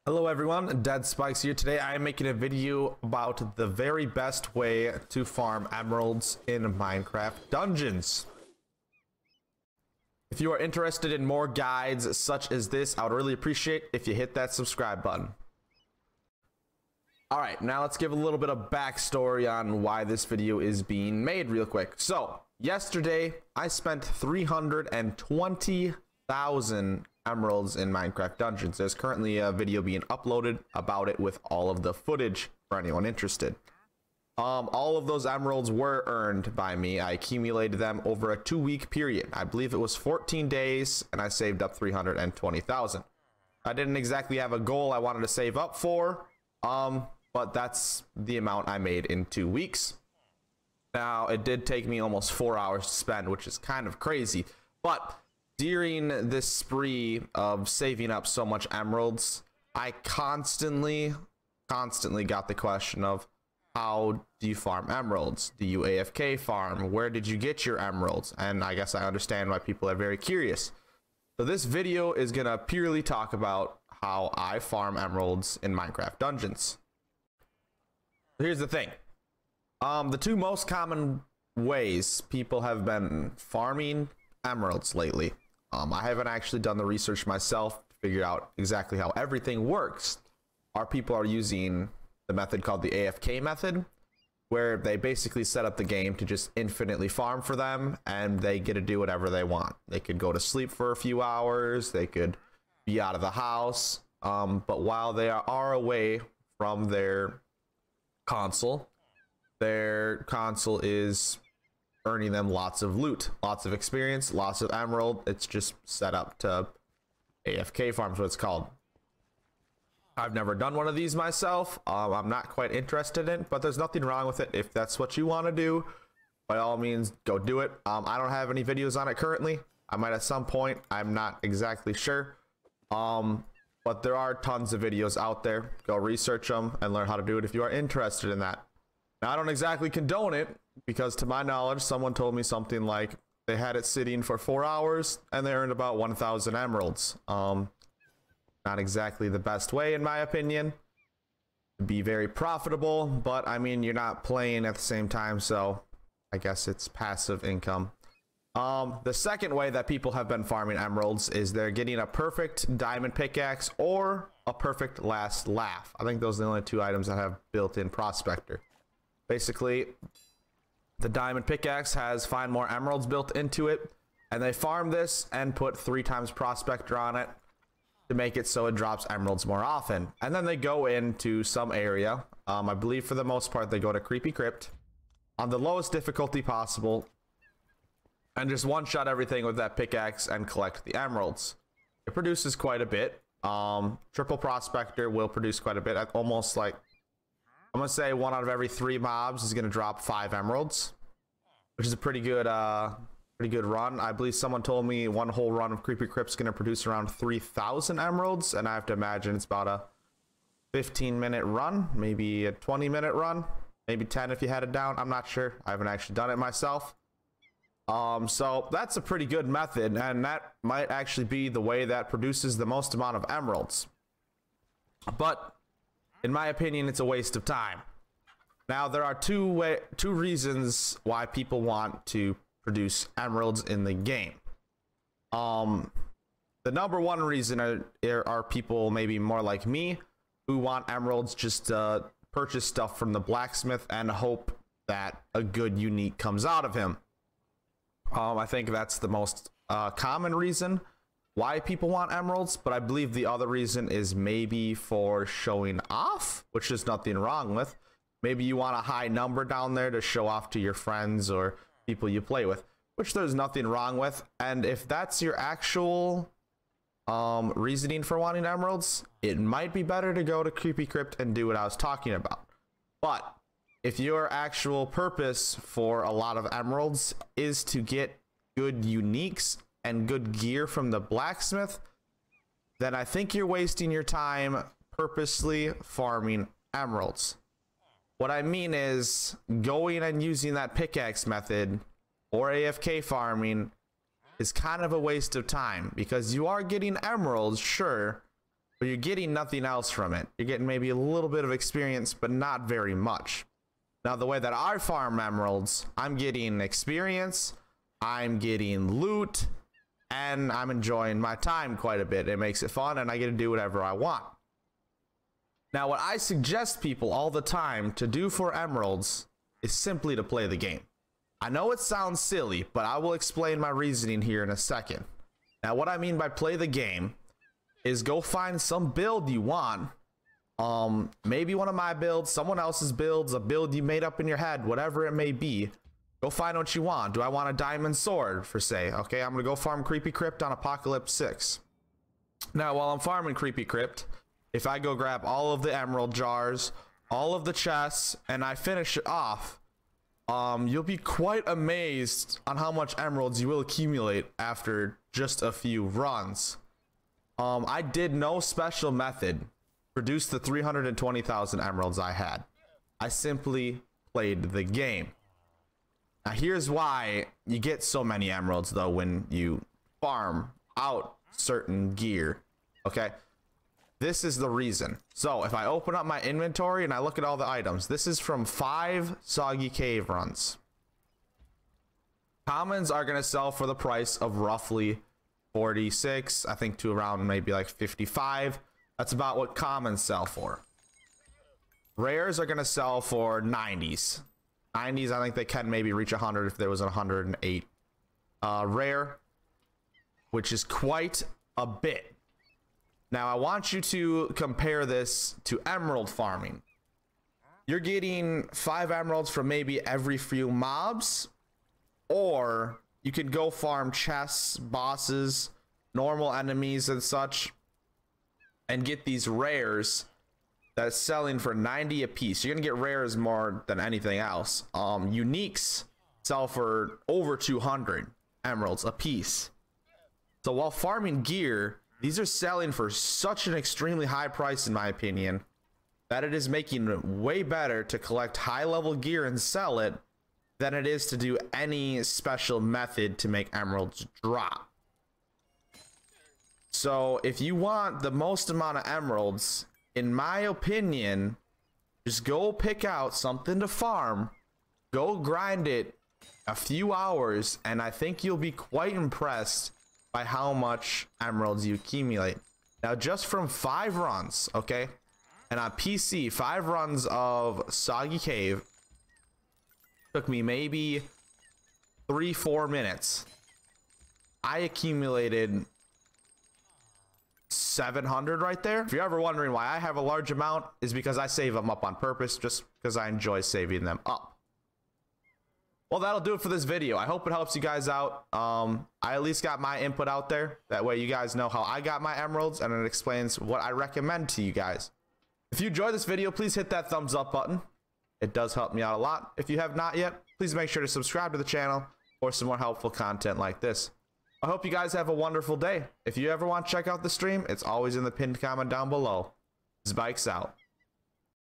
Hello everyone, Dead Spikes here. Today I am making a video about the very best way to farm emeralds in Minecraft Dungeons. If you are interested in more guides such as this, I would really appreciate if you hit that subscribe button. Alright, now let's give a little bit of backstory on why this video is being made real quick. So, yesterday I spent 320,000 emeralds in Minecraft Dungeons. There's currently a video being uploaded about it with all of the footage for anyone interested. All of those emeralds were earned by me. I accumulated them over a 2-week period. I believe it was 14 days and I saved up 320,000. I didn't exactly have a goal I wanted to save up for, but that's the amount I made in 2 weeks. Now, it did take me almost 4 hours to spend, which is kind of crazy, but during this spree of saving up so much emeralds, I constantly got the question of, how do you farm emeralds? Do you AFK farm? Where did you get your emeralds? And I guess I understand why people are very curious. So this video is gonna purely talk about how I farm emeralds in Minecraft Dungeons. Here's the thing. The two most common ways people have been farming emeralds lately. I haven't actually done the research myself to figure out exactly how everything works. Our people are using the method called the AFK method, where they basically set up the game to just infinitely farm for them and they get to do whatever they want. They could go to sleep for a few hours, they could be out of the house, but while they are away from their console is earning them lots of loot, lots of experience, lots of emerald. It's just set up to AFK farms, what it's called. I've never done one of these myself. I'm not quite interested in it, but there's nothing wrong with it. If that's what you want to do, by all means, go do it. I don't have any videos on it currently. I might at some point. I'm not exactly sure. But there are tons of videos out there. Go research them and learn how to do it if you are interested in that. Now, I don't exactly condone it, because to my knowledge, someone told me something like they had it sitting for 4 hours and they earned about 1,000 emeralds. Not exactly the best way, in my opinion, to be very profitable, but I mean, you're not playing at the same time, so I guess it's passive income. The second way that people have been farming emeralds is they're getting a perfect diamond pickaxe or a perfect last laugh. I think those are the only two items that have built-in prospector. Basically, the diamond pickaxe has find more emeralds built into it, and they farm this and put 3 times prospector on it to make it so it drops emeralds more often. And then they go into some area. I believe for the most part they go to Creepy Crypt on the lowest difficulty possible and just one-shot everything with that pickaxe and collect the emeralds. It produces quite a bit. Triple prospector will produce quite a bit. Almost like, I'm gonna say 1 out of every 3 mobs is gonna drop 5 emeralds, which is a pretty good run. I believe someone told me 1 whole run of Creepy Crypt's gonna produce around 3,000 emeralds, and I have to imagine it's about a 15-minute run, maybe a 20-minute run, maybe 10 if you had it down. I'm not sure. I haven't actually done it myself. So that's a pretty good method, and that might actually be the way that produces the most amount of emeralds. But in my opinion, it's a waste of time. Now, there are two reasons why people want to produce emeralds in the game. The number one reason are people maybe more like me who want emeralds just to purchase stuff from the blacksmith and hope that a good unique comes out of him. I think that's the most common reason why people want emeralds, but I believe the other reason is maybe for showing off, which is nothing wrong with. Maybe you want a high number down there to show off to your friends or people you play with, which there's nothing wrong with. And if that's your actual reasoning for wanting emeralds, it might be better to go to Creepy Crypt and do what I was talking about. But if your actual purpose for a lot of emeralds is to get good uniques and good gear from the blacksmith, then I think you're wasting your time purposely farming emeralds. What I mean is going and using that pickaxe method or AFK farming is kind of a waste of time, because you are getting emeralds, sure, but you're getting nothing else from it. You're getting maybe a little bit of experience, but not very much. Now, the way that I farm emeralds, I'm getting experience, I'm getting loot, and I'm enjoying my time quite a bit. It makes it fun, and I get to do whatever I want. Now, what I suggest people all the time to do for emeralds is simply to play the game. I know it sounds silly, but I will explain my reasoning here in a second. Now, what I mean by play the game is go find some build you want. Maybe one of my builds, someone else's builds, a build you made up in your head, whatever it may be. Go find what you want. Do I want a diamond sword, for say? Okay, I'm gonna go farm Creepy Crypt on Apocalypse 6. Now, while I'm farming Creepy Crypt, if I go grab all of the emerald jars, all of the chests, and I finish it off, you'll be quite amazed on how much emeralds you will accumulate after just a few runs. I did no special method produce the 320,000 emeralds I had. I simply played the game. Now, here's why you get so many emeralds, though, when you farm out certain gear. Okay, this is the reason. So if I open up my inventory and I look at all the items, this is from 5 Soggy Cave runs. Commons are going to sell for the price of roughly 46, I think, to around maybe like 55. That's about what commons sell for. Rares are going to sell for 90s. 90s, I think they can maybe reach 100 if there was a 108. Rare, which is quite a bit. Now, I want you to compare this to emerald farming. You're getting 5 emeralds from maybe every few mobs, or you could go farm chests, bosses, normal enemies and such, and get these rares that's selling for 90 a piece. You're gonna get rares more than anything else. Uniques sell for over 200 emeralds a piece. So while farming gear, these are selling for such an extremely high price, in my opinion, that it is making it way better to collect high level gear and sell it than it is to do any special method to make emeralds drop. So if you want the most amount of emeralds, in my opinion, just go pick out something to farm, go grind it a few hours, and I think you'll be quite impressed by how much emeralds you accumulate. Now, just from 5 runs, okay, and on PC, 5 runs of Soggy Cave took me maybe 3-4 minutes. I accumulated 700 right there. If you're ever wondering why I have a large amount, is because I save them up on purpose, just because I enjoy saving them up. Well, that'll do it for this video. I hope it helps you guys out. I at least got my input out there. That way you guys know how I got my emeralds, and it explains what I recommend to you guys. If you enjoyed this video, please hit that thumbs up button. It does help me out a lot. If you have not yet, please make sure to subscribe to the channel for some more helpful content like this. I hope you guys have a wonderful day. If you ever want to check out the stream, it's always in the pinned comment down below. Zbikes out.